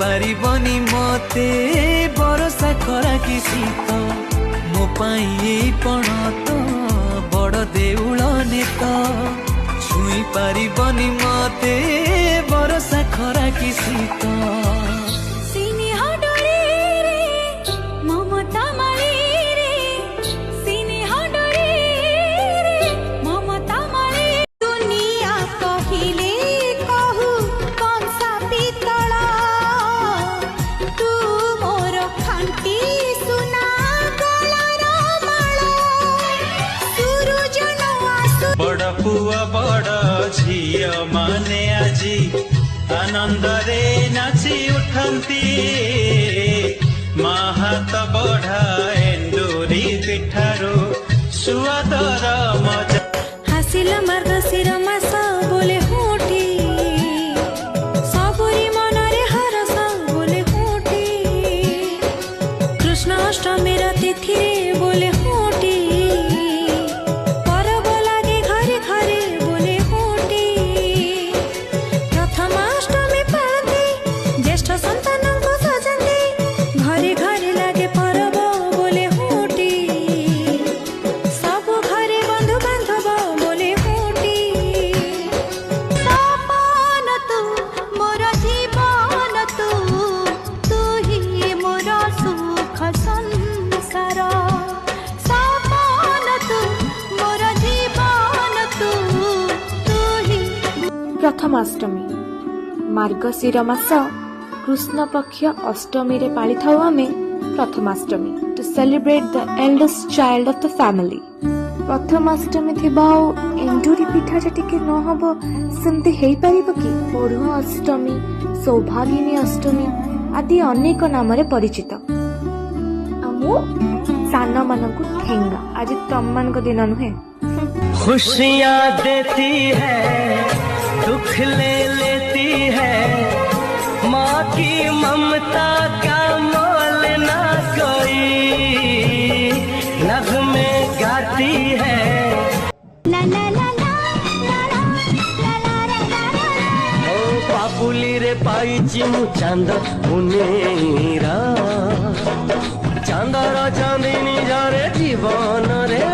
पारिबनी मते बरसा खरा कि शीत मो पाई पण तो बड़ देउल नेत छुई पारिबनी मते बरसा खरा कि शीत बड़ पुआ बड़ झियो माने आजी आनंद रे नाची उठंती माहात बढ़ा एंडुरी पिठारो सुआदर मजा हासिल मार्गशीर मास बोले होठी सबुरी मनरे हरस बोले होठी कृष्ण अष्टमी तिथि बोले होठी प्रथमाष्टमी मार्गशीर मास कृष्ण पक्ष अष्टमी रे पाली थाउ आमे Prathamashtami to celebrate the eldest child of the family. Prathamashtami थिबा एंडुरी पिठा टिके न हबो सेमते हेई परिबो कि पढ़ुआ अष्टमी सौभागिनी अष्टमी आदि अनेक नाम रे परिचित। आमु सान मानकु ठेंगा आज तम मान को दिन नुहे खुशियाँ देती है दुख ले लेती है माँ की ममता का मोल ना कोई नग़्मे गाती है ला ला ला ला ला ला ला ला ओ पापुली रे पाइची मु चांद मुनेरा चांदर चांदिनी जारे जीवन रे